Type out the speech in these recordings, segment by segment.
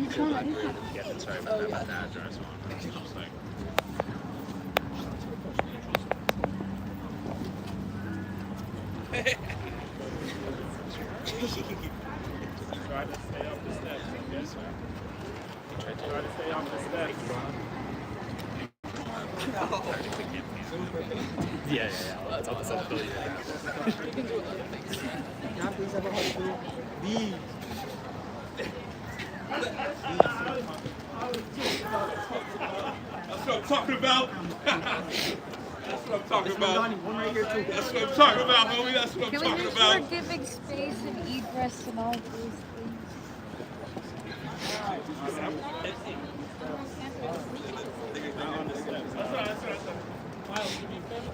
Get the sorry about that address on. Just like, try to stay off the steps, okay, sir? Try to stay off the steps. Yeah. I'll fill you in. You can do other things. Please ever how to do these. That's what I'm talking about. That's what I'm talking about. One right here too. That's what I'm talking about, homie. That's what I'm Can we talking make about. sure giving space and egress and all those things?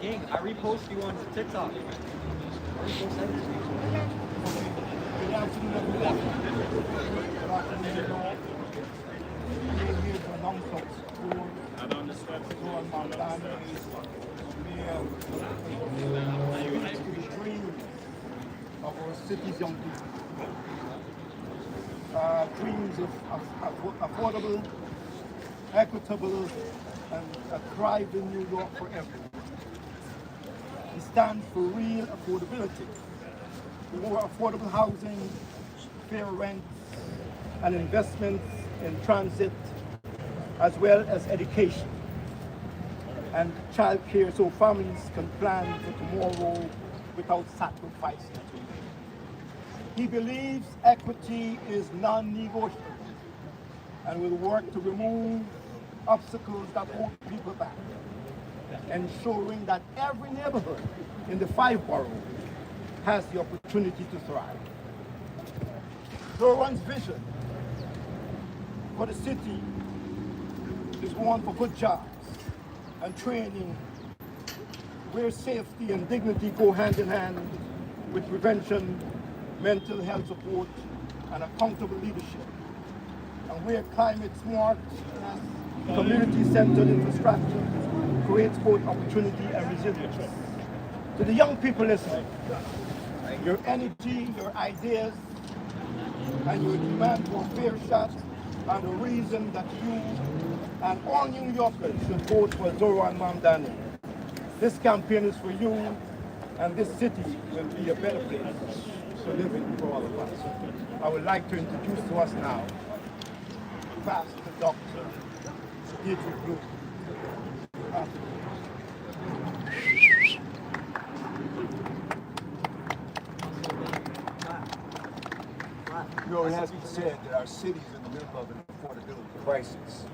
Gang, I repost you on TikTok. Not on the steps. Of our city's young people. Dreams of affordable, equitable, and a thriving New York for everyone. It stands for real affordability, more affordable housing, fair rents, and investments in transit, as well as education and childcare, so families can plan for tomorrow without sacrificing today. He believes equity is non-negotiable and will work to remove obstacles that hold people back, ensuring that every neighborhood in the 5 boroughs has the opportunity to thrive. Doran's vision for the city is one for good jobs and training, where safety and dignity go hand in hand with prevention, mental health support, and accountable leadership, and where climate smart, community-centered infrastructure creates both opportunity and resilience. To the young people listening, your energy, your ideas, and your demand for a fair shot are the reason that you and all New Yorkers should vote for Zoran Mamdani. This campaign is for you, and this city will be a better place to live in for all of us. I would like to introduce to us now Pastor Dr. Dietrich Blue. You know, it has been said that our city is in the middle of an affordability crisis.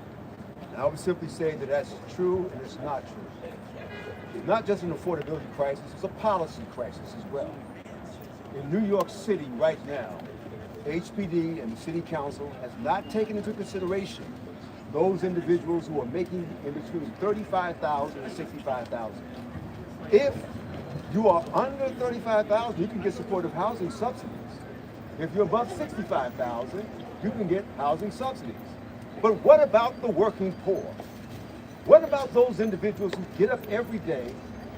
And I would simply say that that's true and it's not true. It's not just an affordability crisis, it's a policy crisis as well. In New York City right now, HPD and the City Council has not taken into consideration those individuals who are making in between $35,000 and $65,000. If you are under $35,000, you can get supportive housing subsidies. If you're above $65,000, you can get housing subsidies. But what about the working poor? What about those individuals who get up every day,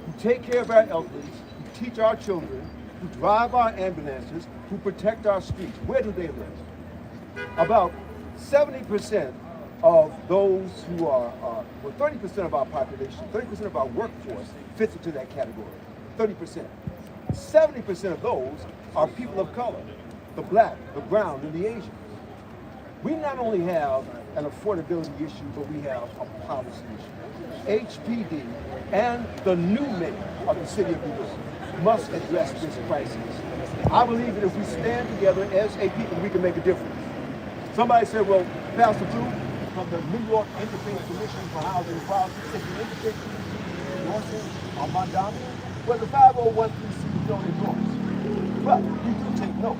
who take care of our elderly, who teach our children, who drive our ambulances, who protect our streets? Where do they live? About 70% of those who are, 30% of our population, 30% of our workforce fits into that category. 30%. 70% of those are people of color, the black, the brown, and the Asians. We not only have an affordability issue, but we have a policy issue. HPD and the new mayor of the city of New York must address this crisis. I believe that if we stand together as a people, we can make a difference. Somebody said, well, Pastor Blue, from the New York Independent Commission for Housing Policy, if you indicate endorsing or Mandami, well, the 501c don't endorse. But we do take note.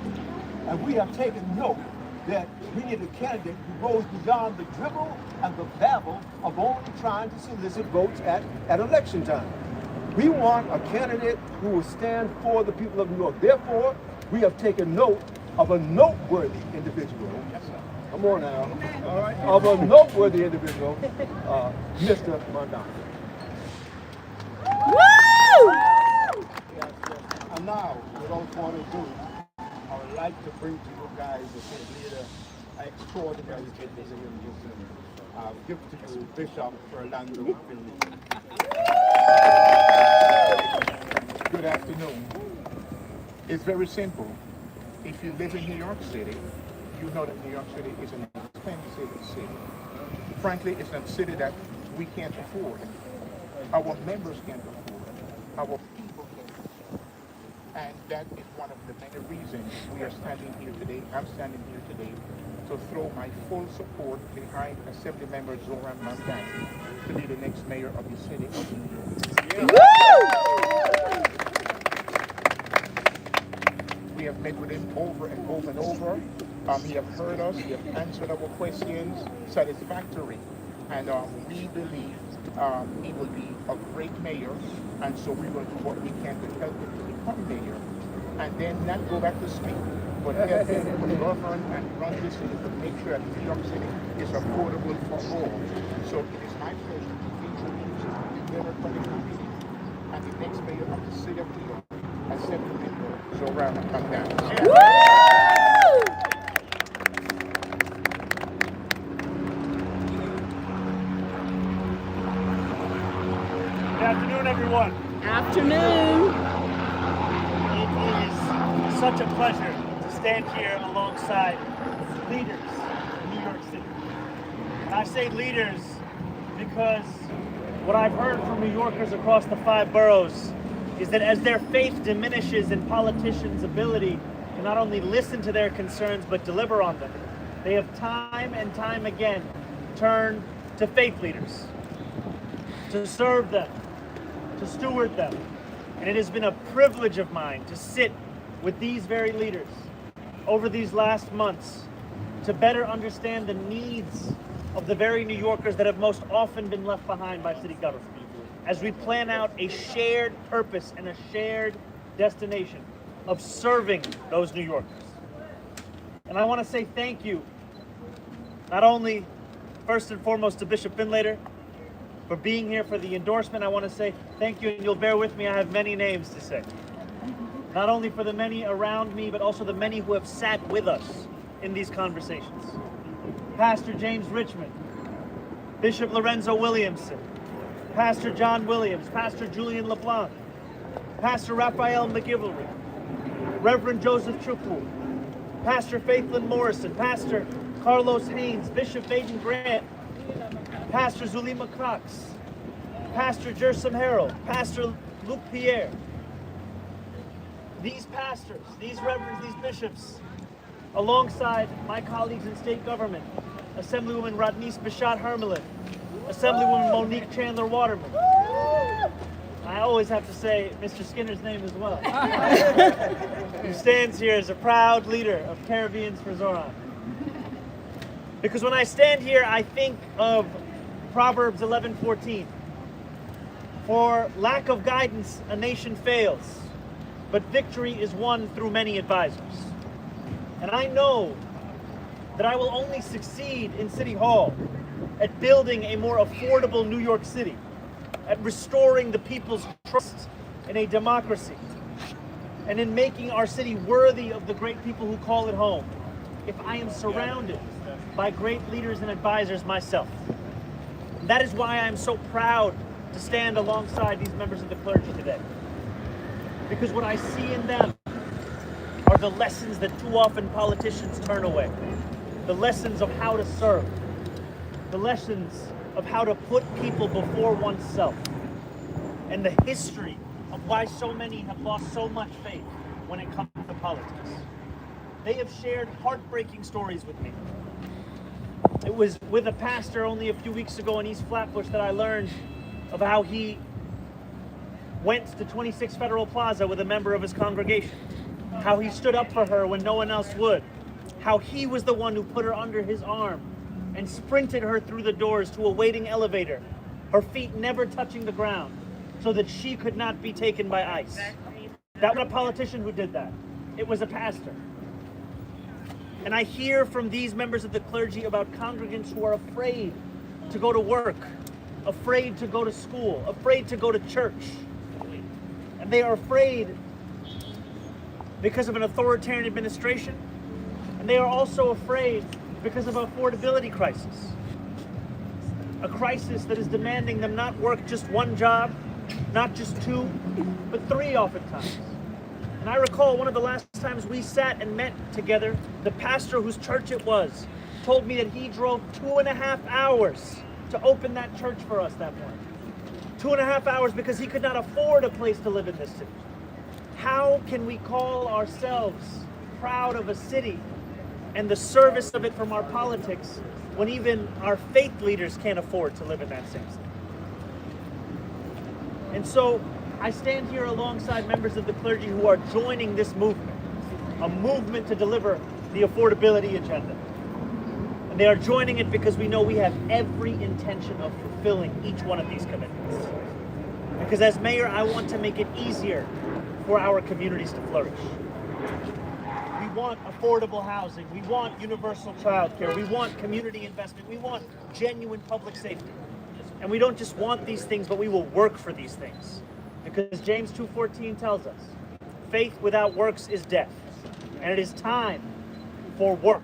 And we have taken note that we need a candidate who goes beyond the dribble and the babble of only trying to solicit votes at election time. We want a candidate who will stand for the people of New York. Therefore, we have taken note of a noteworthy individual. Come on now. All right. Of a noteworthy individual, Mr. Mondani. Woo! Yes. And now, without further ado, I would like to bring to you guys a leader. I extraordinary business. Give to you, Bishop Orlando Finley. Good afternoon. It's very simple. If you live in New York City, you know that New York City is an expensive city. Frankly, it's a city that we can't afford. Our members can't afford. Our people can't afford. And that is one of the many reasons we are standing here today. I'm standing here today to throw my full support behind Assembly Member Zoran Mandani to be the next mayor of the city of New York. We have met with him over and over and over. He has heard us, he has answered our questions satisfactorily. And we believe he will be a great mayor. And so we're going to do what we can to help him to become mayor. And then not go back to sleep, but help him to govern and run this city to make sure that New York City is affordable for all. So it is my pleasure to introduce the Democratic Committee and the next mayor of the city of New York, Assembly Member Zoran Mandani. Good afternoon, everyone. Afternoon. It is such a pleasure to stand here alongside leaders in New York City. And I say leaders because what I've heard from New Yorkers across the 5 boroughs is that as their faith diminishes in politicians' ability to not only listen to their concerns but deliver on them, they have time and time again turned to faith leaders to serve them, to steward them. And it has been a privilege of mine to sit with these very leaders over these last months to better understand the needs of the very New Yorkers that have most often been left behind by city government, as we plan out a shared purpose and a shared destination of serving those New Yorkers. And I want to say thank you, not only first and foremost to Bishop Finlater for being here for the endorsement. I want to say thank you, and you'll bear with me, I have many names to say. Not only for the many around me, but also the many who have sat with us in these conversations. Pastor James Richmond, Bishop Lorenzo Williamson, Pastor John Williams, Pastor Julian LeBlanc, Pastor Raphael McGivelry, Reverend Joseph Chukwu, Pastor Faithlin Morrison, Pastor Carlos Haynes, Bishop Baden Grant, Pastor Zulima Cox, Pastor Jersom Harold, Pastor Luke Pierre. These pastors, these reverends, these bishops, alongside my colleagues in state government, Assemblywoman Rodneyce Bishat Hermelin, Assemblywoman Monique Chandler Waterman. I always have to say Mr. Skinner's name as well, who stands here as a proud leader of Caribbeans for Zoran. Because when I stand here, I think of Proverbs 11:14. For lack of guidance, a nation fails, but victory is won through many advisors. And I know that I will only succeed in City Hall at building a more affordable New York City, at restoring the people's trust in a democracy, and in making our city worthy of the great people who call it home, if I am surrounded by great leaders and advisors myself. And that is why I am so proud to stand alongside these members of the clergy today. Because what I see in them are the lessons that too often politicians turn away. The lessons of how to serve. The lessons of how to put people before oneself. And the history of why so many have lost so much faith when it comes to politics. They have shared heartbreaking stories with me. It was with a pastor only a few weeks ago in East Flatbush that I learned of how he went to 26 Federal Plaza with a member of his congregation. How he stood up for her when no one else would. How he was the one who put her under his arm and sprinted her through the doors to a waiting elevator, her feet never touching the ground, so that she could not be taken by ICE. That was a politician who did that. It was a pastor. And I hear from these members of the clergy about congregants who are afraid to go to work, afraid to go to school, afraid to go to church. And they are afraid because of an authoritarian administration. And they are also afraid because of affordability crisis. A crisis that is demanding them not work just one job, not just two, but three oftentimes. And I recall one of the last times we sat and met together, the pastor whose church it was told me that he drove 2.5 hours to open that church for us that morning. 2.5 hours because he could not afford a place to live in this city. How can we call ourselves proud of a city and the service of it from our politics when even our faith leaders can't afford to live in that same city? And so I stand here alongside members of the clergy who are joining this movement, a movement to deliver the affordability agenda. And they are joining it because we know we have every intention of fulfilling each one of these commitments. Because as mayor, I want to make it easier for our communities to flourish. We want affordable housing. We want universal childcare. We want community investment. We want genuine public safety. And we don't just want these things, but we will work for these things. Because James 2:14 tells us, faith without works is death. And it is time for work.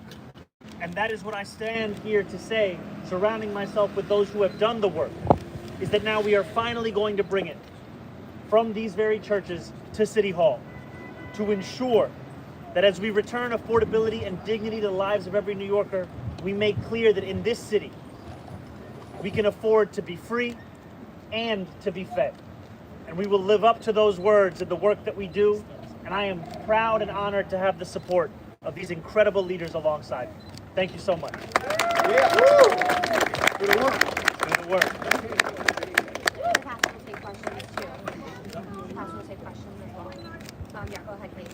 And that is what I stand here to say, surrounding myself with those who have done the work, is that now we are finally going to bring it from these very churches to City Hall to ensure that as we return affordability and dignity to the lives of every New Yorker, we make clear that in this city, we can afford to be free and to be fed. And we will live up to those words in the work that we do. And I am proud and honored to have the support of these incredible leaders alongside me. Thank you so much. Yeah. Do the work. Do the work. The pastor will take questions too. The pastor will take questions as well. Yeah, go ahead, please.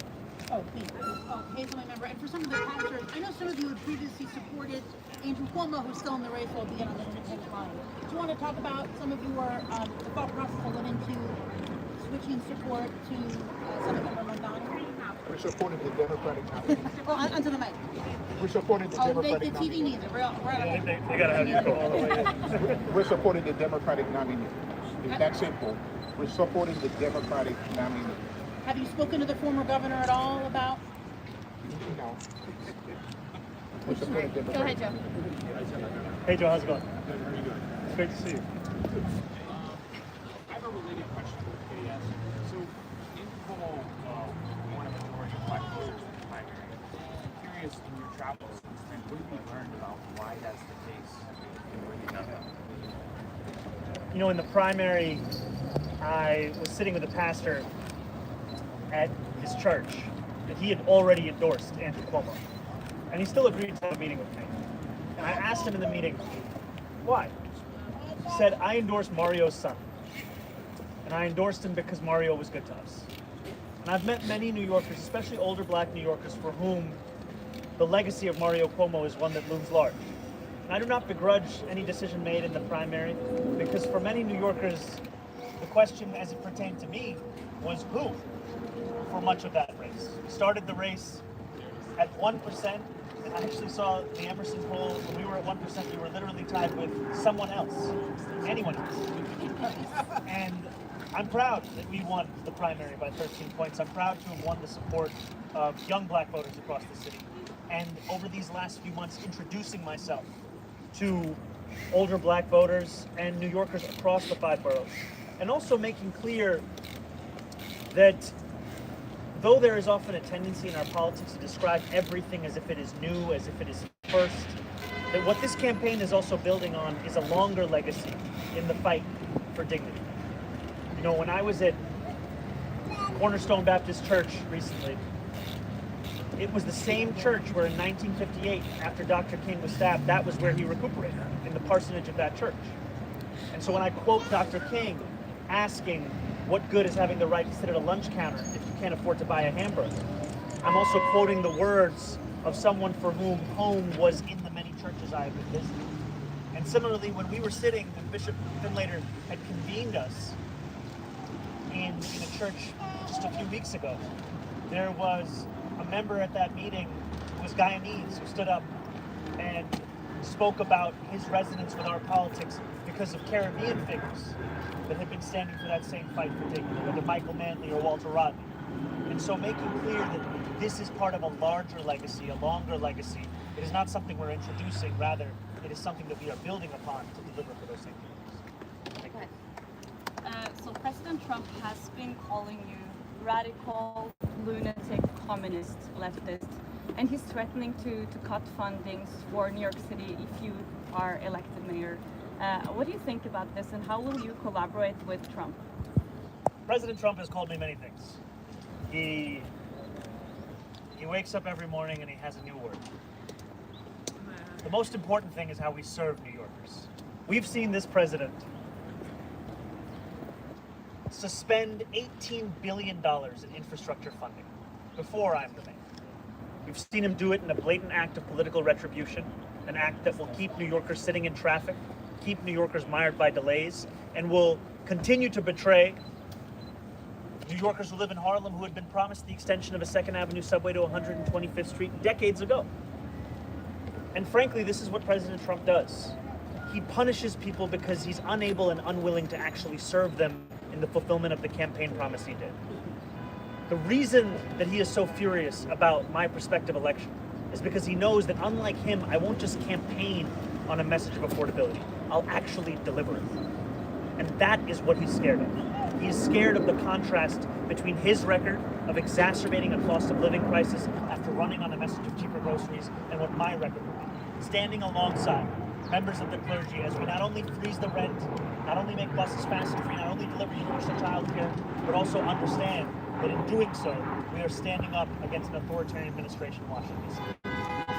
Oh, please. Oh, Hazel, member. And for some of the pastors, I know some of you had previously supported Andrew Cuomo, who's still in the race, albeit on the independent line. Do you want to talk about some of your the thought process that went into switching support to Senator Mondano? We supported the Democratic nominee. Well, onto the mic. We supported the Democratic the TV nominee. needs it. They gotta have you go all the way in. We're supporting the Democratic nominee. It's that simple. We're supporting the Democratic nominee. Have you spoken to the former governor at all about? No. We're supporting the Go ahead, Democratic. Joe. Hey Joe, how's it going? It's great to see you. I have a related question for KS. So, in Cuomo, one of the majority of black voters in the primary, I'm curious in your travels since then, what have you learned about why that's the case and where you done that? You know, in the primary, I was sitting with a pastor at his church that he had already endorsed Andrew Cuomo. And he still agreed to have a meeting with me. And I asked him in the meeting, why? He said, I endorsed Mario's son. And I endorsed him because Mario was good to us. And I've met many New Yorkers, especially older black New Yorkers, for whom the legacy of Mario Cuomo is one that looms large. And I do not begrudge any decision made in the primary, because for many New Yorkers, the question as it pertained to me was who for much of that race. We started the race at 1%, and I actually saw the Emerson poll. When we were at 1%, we were literally tied with someone else, anyone else. And I'm proud that we won the primary by 13 points. I'm proud to have won the support of young black voters across the city. And over these last few months, introducing myself to older black voters and New Yorkers across the 5 boroughs. And also making clear that though there is often a tendency in our politics to describe everything as if it is new, as if it is first, that what this campaign is also building on is a longer legacy in the fight for dignity. You know, when I was at Cornerstone Baptist Church recently, it was the same church where in 1958, after Dr. King was stabbed, that was where he recuperated, in the parsonage of that church. And so when I quote Dr. King asking, what good is having the right to sit at a lunch counter if you can't afford to buy a hamburger? I'm also quoting the words of someone for whom home was in the many churches I have been visiting. And similarly, when we were sitting, when Bishop Finlater had convened us in a church just a few weeks ago, there was a member at that meeting who was Guyanese who stood up and spoke about his resonance with our politics because of Caribbean figures that had been standing for that same fight for dignity, whether Michael Manley or Walter Rodney. And so making clear that this is part of a larger legacy, a longer legacy, It is not something we're introducing, rather, it is something that we are building upon to deliver for those same communities. Thank you. So President Trump has been calling you radical, lunatic, communist, leftist, and he's threatening to cut fundings for New York City if you are elected mayor. What do you think about this, and how will you collaborate with Trump? President Trump has called me many things. He wakes up every morning and he has a new word. The most important thing is how we serve New Yorkers. We've seen this president suspend $18 billion in infrastructure funding before I'm the mayor. We've seen him do it in a blatant act of political retribution, an act that will keep New Yorkers sitting in traffic, keep New Yorkers mired by delays, and will continue to betray New Yorkers who live in Harlem who had been promised the extension of a 2nd Avenue subway to 125th Street decades ago. And frankly, this is what President Trump does. He punishes people because he's unable and unwilling to actually serve them in the fulfillment of the campaign promise he did. The reason that he is so furious about my prospective election is because he knows that unlike him, I won't just campaign on a message of affordability. I'll actually deliver it. And that is what he's scared of. He's scared of the contrast between his record of exacerbating a cost of living crisis after running on a message of cheaper groceries and what my record will be. Standing alongside members of the clergy as we not only freeze the rent, not only make buses fast and free, not only deliver universal child care, but also understand that in doing so, we are standing up against an authoritarian administration in Washington, D.C.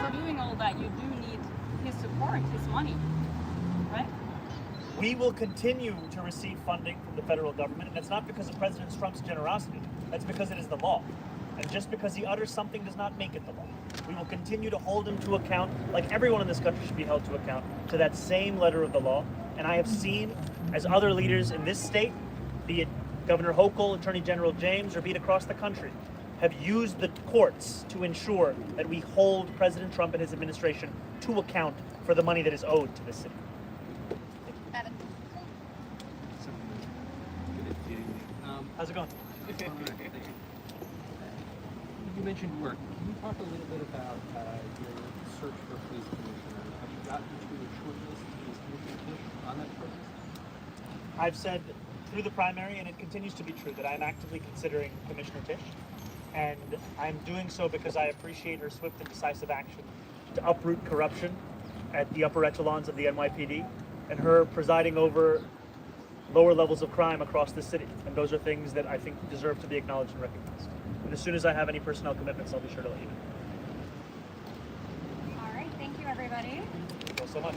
For doing all that, you do need his support, his money, right? We will continue to receive funding from the federal government, and it's not because of President Trump's generosity. That's because it is the law. And just because he utters something does not make it the law. We will continue to hold him to account, like everyone in this country should be held to account, to that same letter of the law. And I have seen, as other leaders in this state, be it Governor Hochul, Attorney General James, or be it across the country, have used the courts to ensure that we hold President Trump and his administration to account for the money that is owed to the city. How's it going? You mentioned work. Can you talk a little bit about your search for a police commissioner? Have you gotten to a short list of Commissioner Tisch on that short list? I've said through the primary, and it continues to be true, that I'm actively considering Commissioner Tisch. And I'm doing so because I appreciate her swift and decisive action to uproot corruption at the upper echelons of the NYPD, and her presiding over lower levels of crime across the city. And those are things that I think deserve to be acknowledged and recognized. And as soon as I have any personnel commitments, I'll be sure to let you know. All right, thank you, everybody. Thank you all so much.